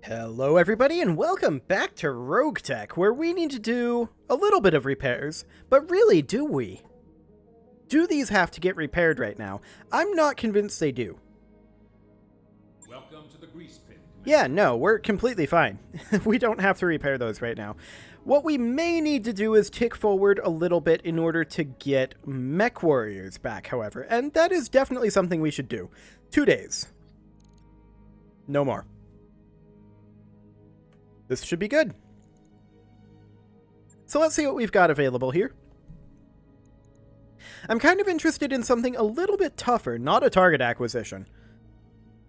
Hello everybody and welcome back to RogueTech, where we need to do a little bit of repairs, but really, do we? Do these have to get repaired right now? I'm not convinced they do. Welcome to the grease pit. Yeah, no, we're completely fine. We don't have to repair those right now. What we may need to do is tick forward a little bit in order to get mech warriors back, however, and that is definitely something we should do. 2 days. No more. This should be good. So let's see what we've got available here. I'm kind of interested in something a little bit tougher, not a target acquisition.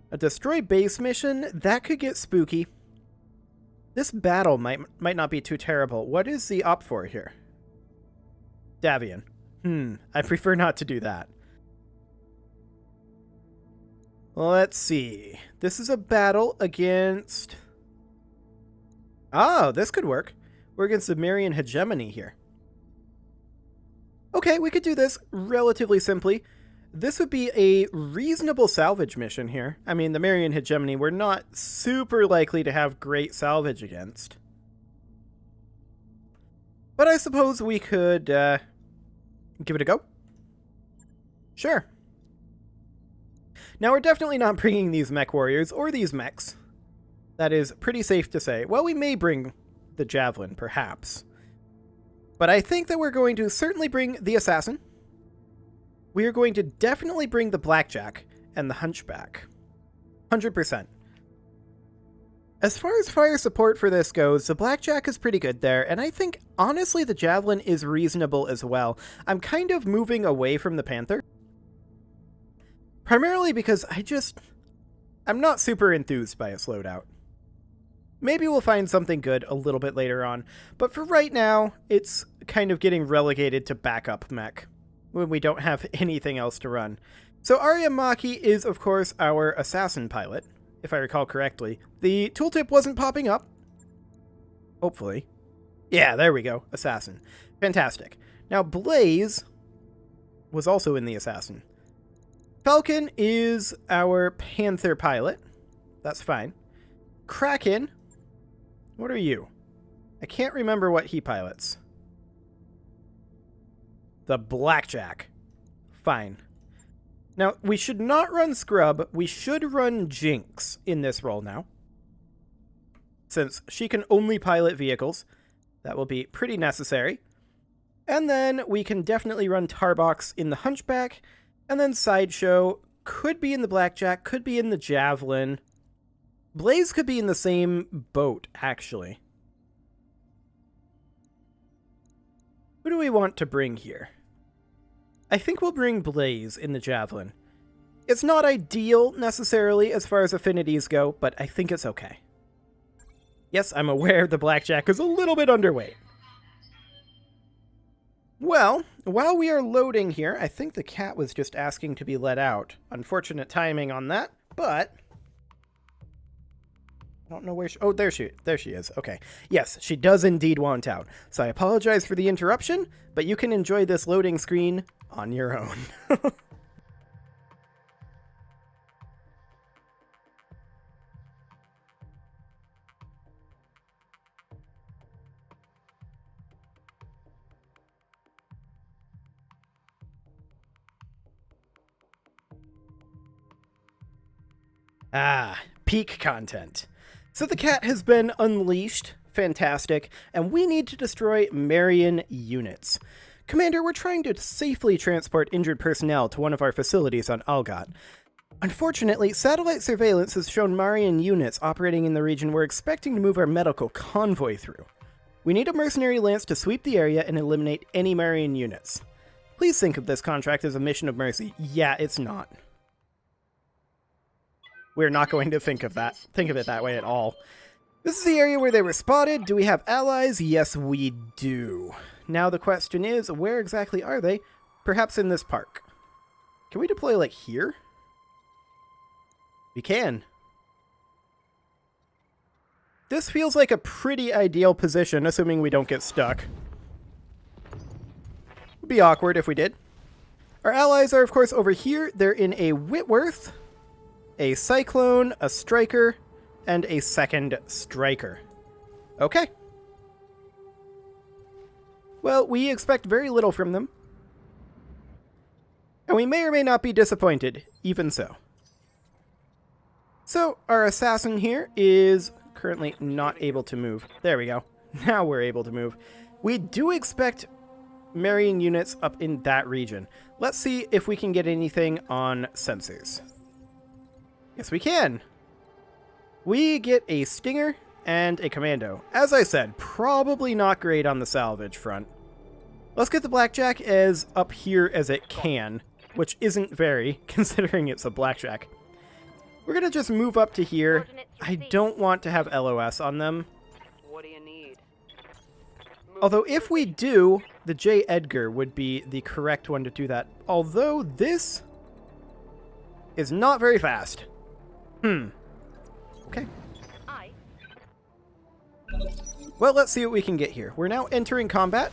A destroy base mission, that could get spooky. This battle might not be too terrible. What is the op for here? Davian. I prefer not to do that. Let's see. This is a battle against... Oh, this could work. We're against the Marian hegemony here. Okay, we could do this relatively simply. This would be a reasonable salvage mission here. I mean, the Marian hegemony, we're not super likely to have great salvage against. But I suppose we could give it a go. Sure. Now, we're definitely not bringing these mech warriors or these mechs. That is pretty safe to say. Well, we may bring the javelin, perhaps. But I think that we're going to certainly bring the assassin. We are going to definitely bring the blackjack and the hunchback. 100%. As far as fire support for this goes, the blackjack is pretty good there, and I think, honestly, the javelin is reasonable as well. I'm kind of moving away from the panther. Primarily because I'm not super enthused by its loadout. Maybe we'll find something good a little bit later on, but for right now, it's kind of getting relegated to backup mech, when we don't have anything else to run. So Arya Maki is, of course, our assassin pilot, if I recall correctly. The tooltip wasn't popping up. Hopefully. Yeah, there we go. Assassin. Fantastic. Now, Blaze was also in the assassin. Falcon is our panther pilot. That's fine. Kraken. What are you? I can't remember what he pilots. The blackjack. Fine. Now, we should not run Scrub. We should run Jinx in this role now. Since she can only pilot vehicles, that will be pretty necessary. And then we can definitely run Tarbox in the Hunchback. And then Sideshow could be in the blackjack, could be in the javelin. Blaze could be in the same boat, actually. Who do we want to bring here? I think we'll bring Blaze in the javelin. It's not ideal, necessarily, as far as affinities go, but I think it's okay. Yes, I'm aware the blackjack is a little bit underweight. Well, while we are loading here, I think the cat was just asking to be let out. Unfortunate timing on that, but... I don't know where she... Oh, there she is. Okay. Yes, she does indeed want out. So I apologize for the interruption, but you can enjoy this loading screen on your own. Peak content. So the cat has been unleashed. Fantastic. And we need to destroy Marian units. Commander, we're trying to safely transport injured personnel to one of our facilities on Algot. Unfortunately, satellite surveillance has shown Marian units operating in the region we're expecting to move our medical convoy through. We need a mercenary lance to sweep the area and eliminate any Marian units. Please think of this contract as a mission of mercy. Yeah, it's not. We're not going to think of it that way at all. This is the area where they were spotted. Do we have allies? Yes, we do. Now the question is, where exactly are they? Perhaps in this park. Can we deploy, like, here? We can. This feels like a pretty ideal position, assuming we don't get stuck. Would be awkward if we did. Our allies are, of course, over here. They're in a Whitworth, a Cyclone, a Striker, and a second striker. Okay. Well, we expect very little from them. And we may or may not be disappointed, even so. So, our assassin here is currently not able to move. There we go. Now we're able to move. We do expect marrying units up in that region. Let's see if we can get anything on sensors. Yes, we can. We get a Stinger and a Commando. As I said, probably not great on the salvage front. Let's get the Blackjack as up here as it can, which isn't very, considering it's a Blackjack. We're going to just move up to here. I don't want to have LOS on them. What do you need? Although if we do, the J. Edgar would be the correct one to do that. Although this is not very fast. Okay. Well, let's see what we can get here. We're now entering combat.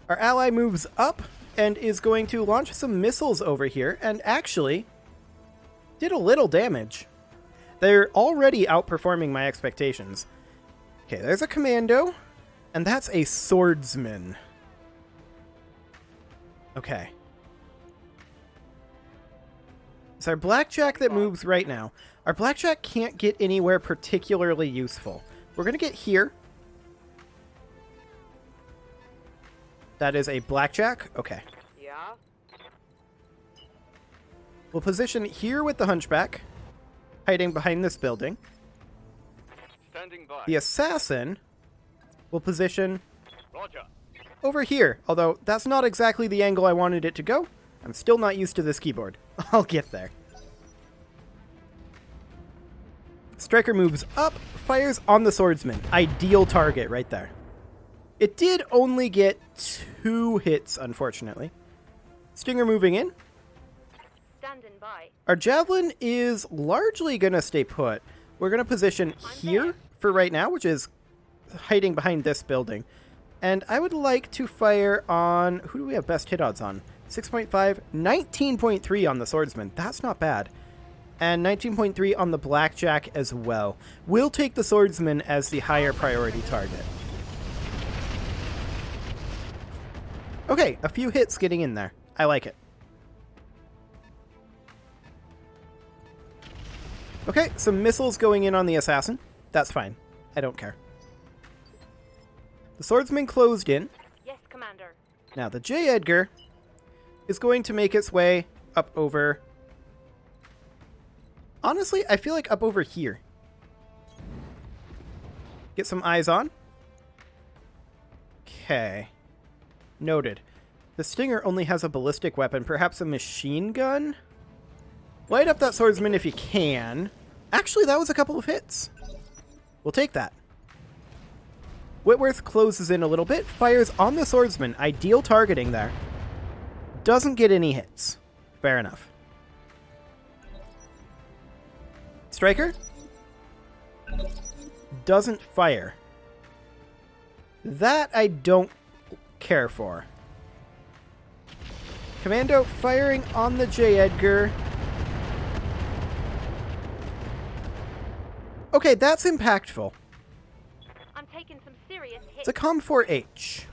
Our ally moves up and is going to launch some missiles over here, and actually did a little damage. They're already outperforming my expectations. Okay, there's a Commando, and that's a Swordsman. Okay. It's our Blackjack that moves right now. Our Blackjack can't get anywhere particularly useful. We're going to get here. That is a Blackjack. Okay. Yeah? We'll position here with the Hunchback, hiding behind this building. Standing by. The Assassin will position Roger. over here, although that's not exactly the angle I wanted it to go. I'm still not used to this keyboard. I'll get there. Striker moves up, fires on the Swordsman. Ideal target right there. It did only get 2 hits, unfortunately. Stinger moving in. Standing by. Our Javelin is largely going to stay put. We're going to position here for right now, which is hiding behind this building. And I would like to fire on... Who do we have best hit odds on? 6.5, 19.3 on the Swordsman. That's not bad. And 19.3 on the Blackjack as well. We'll take the Swordsman as the higher priority target. Okay, a few hits getting in there. I like it. Okay, some missiles going in on the Assassin. That's fine. I don't care. The Swordsman closed in. Yes, Commander. Now the J. Edgar is going to make its way up over... Honestly, I feel like up over here. Get some eyes on. Okay. Noted. The Stinger only has a ballistic weapon, perhaps a machine gun? Light up that Swordsman if you can. Actually, that was a couple of hits. We'll take that. Whitworth closes in a little bit, fires on the Swordsman. Ideal targeting there. Doesn't get any hits. Fair enough. Striker? Doesn't fire. That I don't care for. Commando firing on the J. Edgar. Okay, that's impactful. I'm taking some serious hits. It's a Com-4H.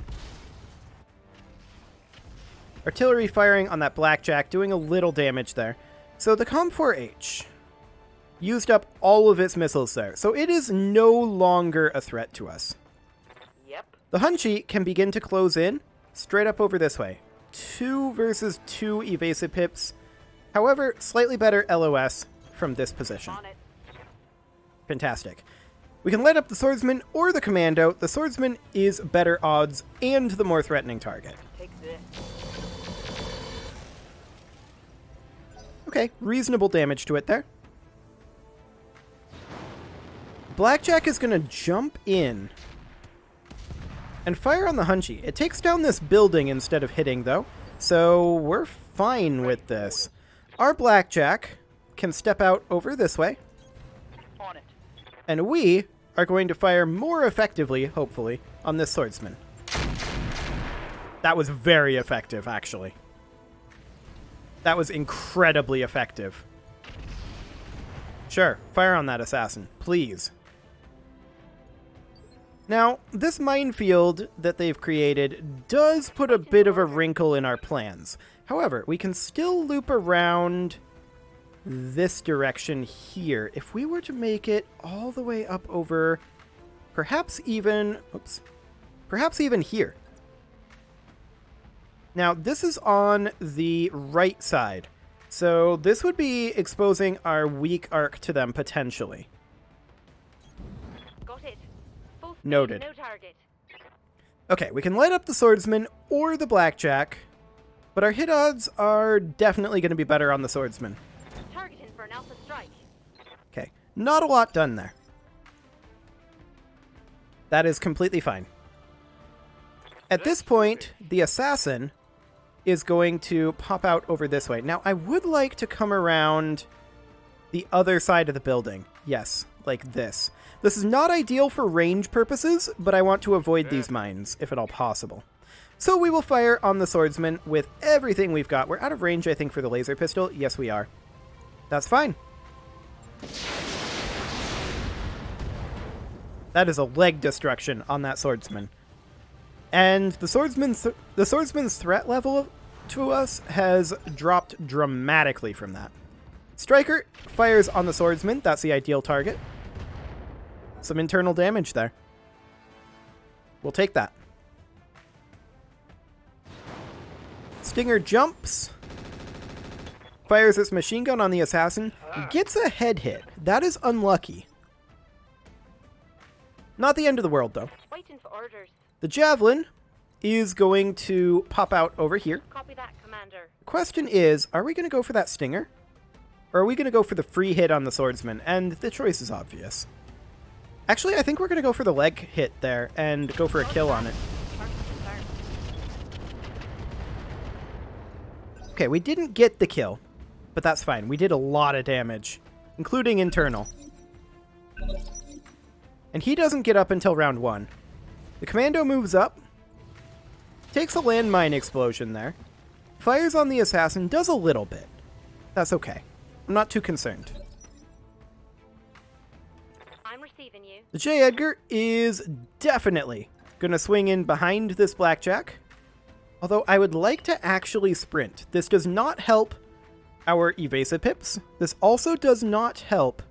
Artillery firing on that Blackjack, doing a little damage there. So the Com-4H used up all of its missiles there, so it is no longer a threat to us. Yep. The Hunchy can begin to close in straight up over this way. 2 versus 2 evasive pips. However, slightly better LOS from this position. On it. Fantastic. We can light up the Swordsman or the Commando. The Swordsman is better odds and the more threatening target. Take this. Okay, reasonable damage to it there. Blackjack is going to jump in and fire on the Hunchy. It takes down this building instead of hitting, though, so we're fine with this. Our Blackjack can step out over this way, On it. and we are going to fire more effectively, hopefully, on this Swordsman. That was very effective, actually. That was incredibly effective. Sure, fire on that assassin, please. Now, this minefield that they've created does put a bit of a wrinkle in our plans. However, we can still loop around this direction here. If we were to make it all the way up over, perhaps even here. Now, this is on the right side. So this would be exposing our weak arc to them potentially. Got it. Full speed, Noted. no target. Okay, we can light up the swordsman or the blackjack, but our hit odds are definitely going to be better on the swordsman. Targeting for an alpha strike. Okay, not a lot done there. That is completely fine. At this point, the assassin is going to pop out over this way. Now, I would like to come around the other side of the building. Yes, like this. This is not ideal for range purposes, but I want to avoid these mines, if at all possible. So we will fire on the swordsman with everything we've got. We're out of range, I think, for the laser pistol. Yes, we are. That's fine. That is a leg destruction on that swordsman. And the swordsman's threat level to us has dropped dramatically from that. Striker fires on the swordsman. That's the ideal target. Some internal damage there. We'll take that. Stinger jumps. Fires its machine gun on the assassin. Gets a head hit. That is unlucky. Not the end of the world, though. Waiting for orders. The javelin is going to pop out over here. Copy that, Commander. The question is, are we going to go for that stinger? Or are we going to go for the free hit on the swordsman? And the choice is obvious. Actually, I think we're going to go for the leg hit there and go for a kill on it. Target confirmed. Okay, we didn't get the kill, but that's fine. We did a lot of damage, including internal. And he doesn't get up until round 1. The commando moves up, takes a landmine explosion there, fires on the assassin, does a little bit. That's okay. I'm not too concerned. I'm receiving you. The J. Edgar is definitely going to swing in behind this blackjack. Although I would like to actually sprint. This does not help our evasive pips. This also does not help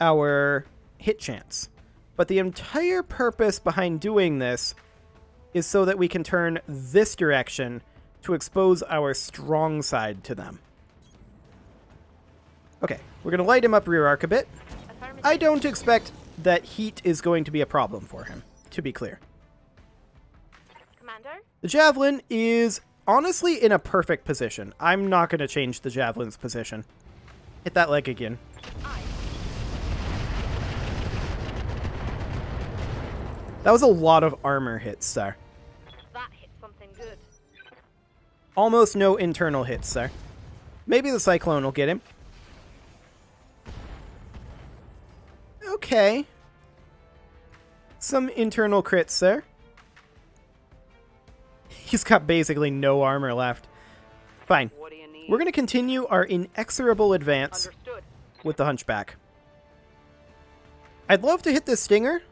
our hit chance. But the entire purpose behind doing this is so that we can turn this direction to expose our strong side to them. Okay, we're going to light him up rear arc a bit. Affirmative. I don't expect that heat is going to be a problem for him, to be clear. Commander? The javelin is honestly in a perfect position. I'm not going to change the javelin's position. Hit that leg again. Aye. That was a lot of armor hits there. That hit something good. Almost no internal hits there. Maybe the cyclone will get him. Okay. Some internal crits there. He's got basically no armor left. Fine. What do you need? We're going to continue our inexorable advance Understood. with the hunchback. I'd love to hit this stinger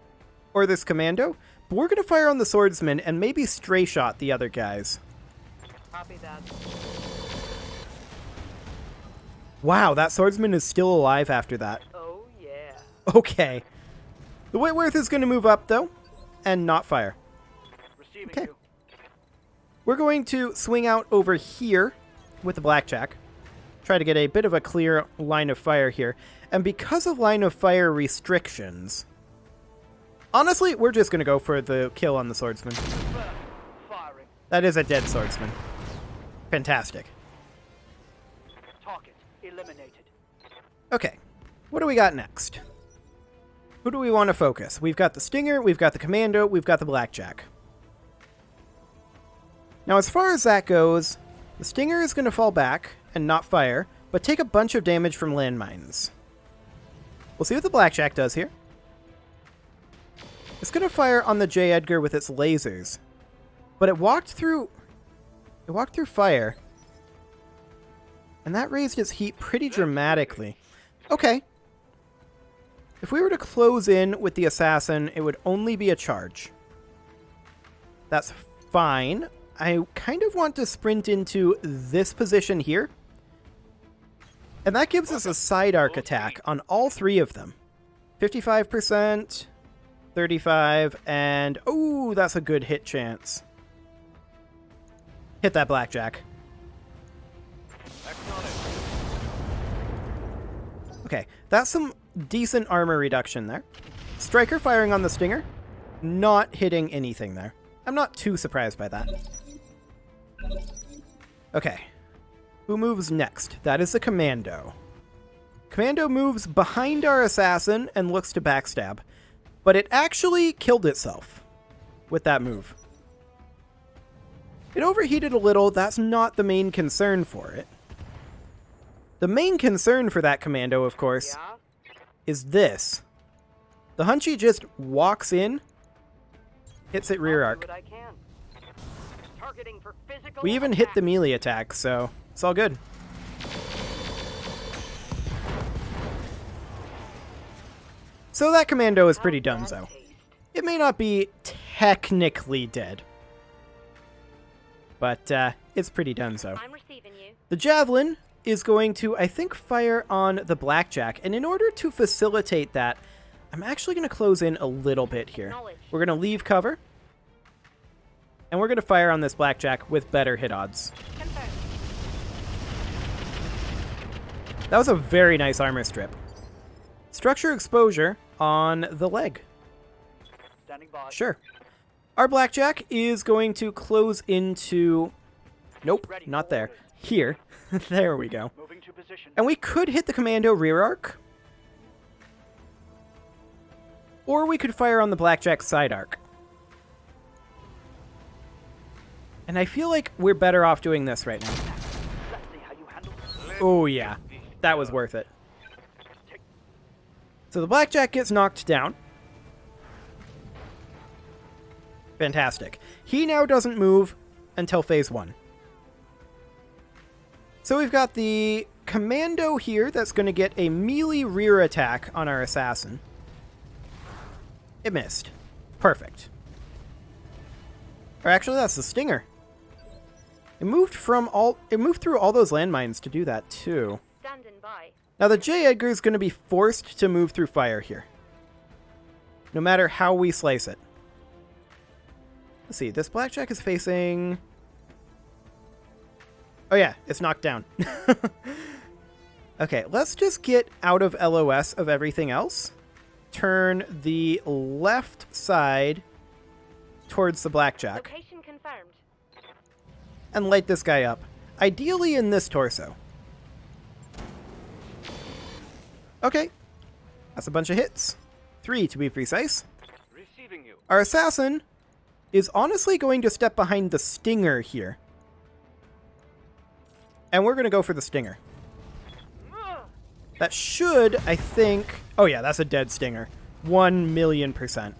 or this commando, but we're going to fire on the swordsman and maybe stray shot the other guys. Copy that. Wow, that swordsman is still alive after that. Oh, yeah. Okay. The Whitworth is going to move up, though, and not fire. Receiving Okay. you. We're going to swing out over here with the blackjack. Try to get a bit of a clear line of fire here. And because of line of fire restrictions, honestly, we're just going to go for the kill on the swordsman. Firing. That is a dead swordsman. Fantastic. Target eliminated. Okay, what do we got next? Who do we want to focus? We've got the Stinger, we've got the Commando, we've got the Blackjack. Now, as far as that goes, the Stinger is going to fall back and not fire, but take a bunch of damage from landmines. We'll see what the Blackjack does here. It's going to fire on the J. Edgar with its lasers, but it walked through fire, and that raised its heat pretty dramatically. Okay, If we were to close in with the assassin, it would only be a charge. That's fine. I kind of want to sprint into this position here. And that gives us a side arc attack on all three of them. 55%, 35, and oh, that's a good hit chance. Hit that blackjack. Okay, that's some decent armor reduction there. Striker firing on the stinger, not hitting anything there. I'm not too surprised by that. Okay, who moves next? That is the commando. Commando moves behind our assassin and looks to backstab, but it actually killed itself with that move. It overheated a little. That's not the main concern for it. The main concern for that commando, of course, is this. The Hunchy just walks in, hits it rear arc. We even hit the melee attack, so it's all good. So that commando is pretty donezo. It may not be technically dead, but it's pretty donezo. I'm receiving you. The javelin is going to, I think, fire on the blackjack, and in order to facilitate that, I'm actually going to close in a little bit here. We're going to leave cover, and we're going to fire on this blackjack with better hit odds. Confirmed. That was a very nice armor strip. Structure exposure on the leg. Standing by. Sure. Our blackjack is going to close into... Nope, not there. Here. There we go. Moving to position. And we could hit the commando rear arc. Or we could fire on the blackjack side arc. And I feel like we're better off doing this right now. Let's see how you handle this. Oh yeah, that was worth it. So the blackjack gets knocked down. Fantastic. He now doesn't move until phase 1. So we've got the commando here that's going to get a melee rear attack on our assassin. It missed. Perfect. Or actually, that's the stinger. It moved through all those landmines to do that too. Standing by. Now the J. Edgar is going to be forced to move through fire here, no matter how we slice it. Let's see. This blackjack is facing. Oh yeah, it's knocked down. Okay, let's just get out of LOS of everything else. Turn the left side towards the blackjack. Location confirmed. And light this guy up. Ideally in this torso. Okay. That's a bunch of hits. 3 to be precise. Receiving you. Our assassin is honestly going to step behind the stinger here. And we're going to go for the stinger. That should, I think... Oh yeah, that's a dead stinger. 1,000,000%.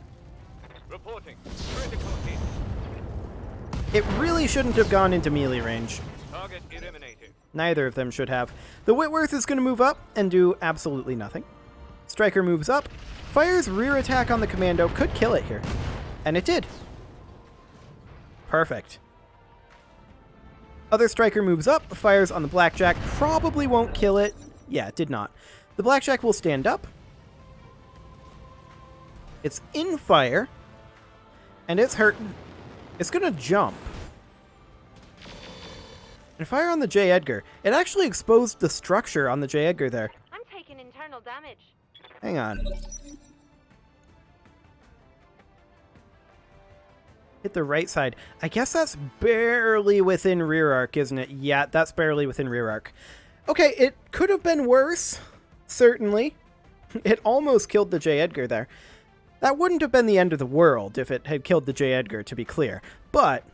Reporting. Critical hit. It really shouldn't have gone into melee range. Target eliminated. Neither of them should have. The Whitworth is going to move up and do absolutely nothing. Striker moves up, fires rear attack on the commando, could kill it here. And it did. Perfect. Other striker moves up, fires on the blackjack, probably won't kill it. Yeah, it did not. The blackjack will stand up. It's in fire. And it's hurting. It's going to jump. And fire on the J. Edgar. It actually exposed the structure on the J. Edgar there. I'm taking internal damage. Hang on. Hit the right side. I guess that's barely within rear arc, isn't it? Yeah, that's barely within rear arc. Okay, it could have been worse. Certainly. It almost killed the J. Edgar there. That wouldn't have been the end of the world if it had killed the J. Edgar, to be clear. But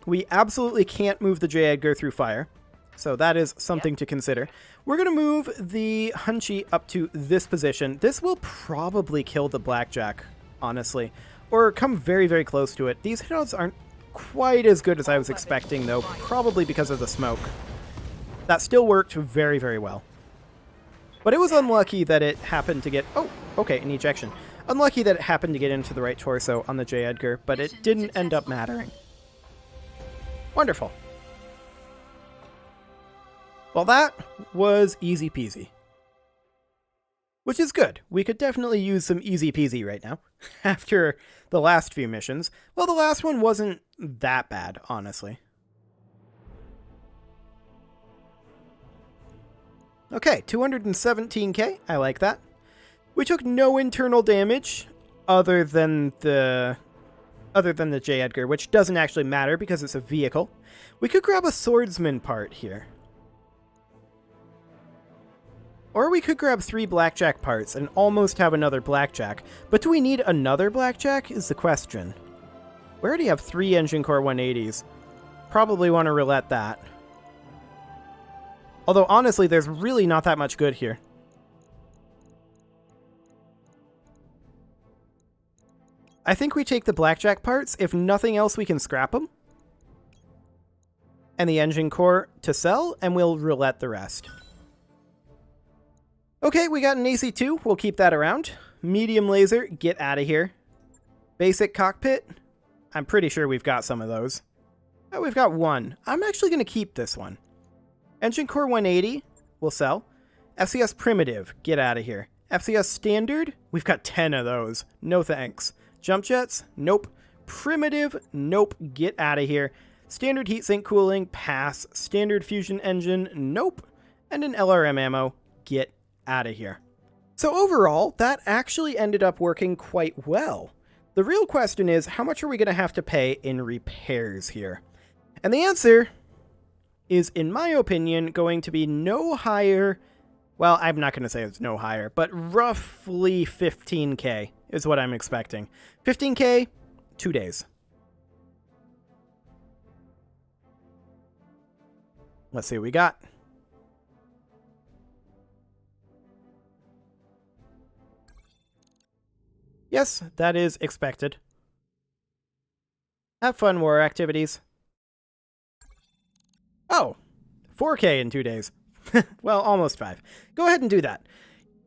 we absolutely can't move the J. Edgar through fire. So that is something to consider. We're going to move the Hunchy up to this position. This will probably kill the blackjack, honestly. Or come very, very close to it. These hit odds aren't quite as good as I was expecting, though, probably because of the smoke. That still worked very, very well. But it was unlucky that it happened to get... Oh, Okay, an ejection. Unlucky that it happened to get into the right torso on the J. Edgar, but it didn't end up mattering. Wonderful. Well, that was easy peasy. Which is good. We could definitely use some easy peasy right now. After the last few missions. Well, the last one wasn't that bad, honestly. Okay, 217k. I like that. We took no internal damage other than the J. Edgar, which doesn't actually matter because it's a vehicle. We could grab a swordsman part here. Or we could grab 3 blackjack parts and almost have another blackjack. But do we need another blackjack is the question. We already have 3 engine core 180s. Probably want to roulette that. Although honestly, there's really not that much good here. I think we take the blackjack parts. If nothing else, we can scrap them. And the engine core to sell, and we'll roulette the rest. Okay, we got an AC-2. We'll keep that around. Medium laser, get out of here. Basic cockpit. I'm pretty sure we've got some of those. Oh, we've got 1. I'm actually going to keep this one. Engine core 180, we'll sell. FCS primitive, get out of here. FCS standard, we've got 10 of those. No thanks. Jump jets, nope. Primitive, nope, get out of here. Standard heatsink cooling, pass. Standard fusion engine, nope. And an LRM ammo, get out of here. So overall, that actually ended up working quite well. The real question is, how much are we going to have to pay in repairs here? And the answer is, in my opinion, going to be no higher. Well, I'm not going to say it's no higher, but roughly 15k is what I'm expecting. 15k, 2 days. Let's see what we got. Yes, that is expected. Have fun, war activities. Oh, 4k in 2 days. Well, almost 5. Go ahead and do that.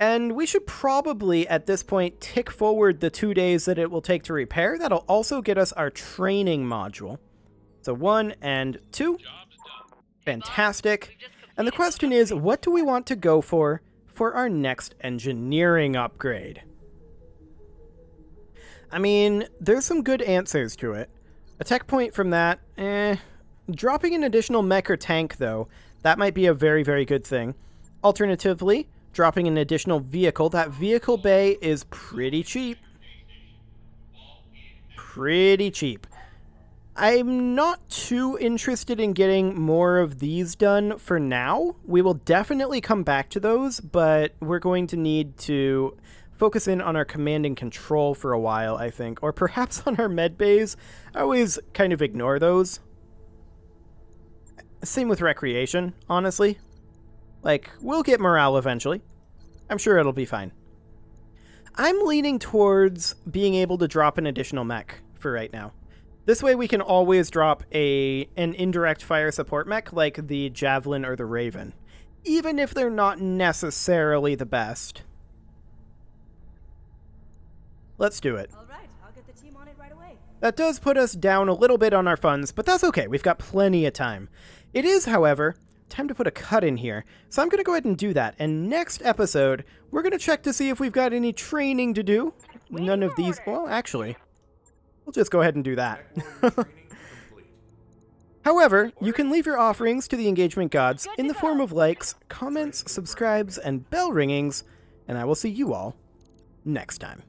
And we should probably, at this point, tick forward the 2 days that it will take to repair. That'll also get us our training module. So 1 and 2. Fantastic. And the question is, what do we want to go for our next engineering upgrade? I mean, there's some good answers to it. A tech point from that, Dropping an additional mech or tank, though, that might be a very, very good thing. Alternatively, dropping an additional vehicle. That vehicle bay is pretty cheap. Pretty cheap. I'm not too interested in getting more of these done for now. We will definitely come back to those, but we're going to need to focus in on our command and control for a while, I think. Or perhaps on our med bays. I always kind of ignore those. Same with recreation, honestly. Like, we'll get morale eventually. I'm sure it'll be fine. I'm leaning towards being able to drop an additional mech for right now. This way we can always drop an indirect fire support mech like the Javelin or the Raven, even if they're not necessarily the best. Let's do it. All right, I'll get the team on it right away. That does put us down a little bit on our funds, but that's okay. We've got plenty of time. It is, however, time to put a cut in here. So I'm going to go ahead and do that. And next episode, we're going to check to see if we've got any training to do. None of these. Well, actually, we'll just go ahead and do that. However, you can leave your offerings to the engagement gods in the form of likes, comments, subscribes, and bell ringings. And I will see you all next time.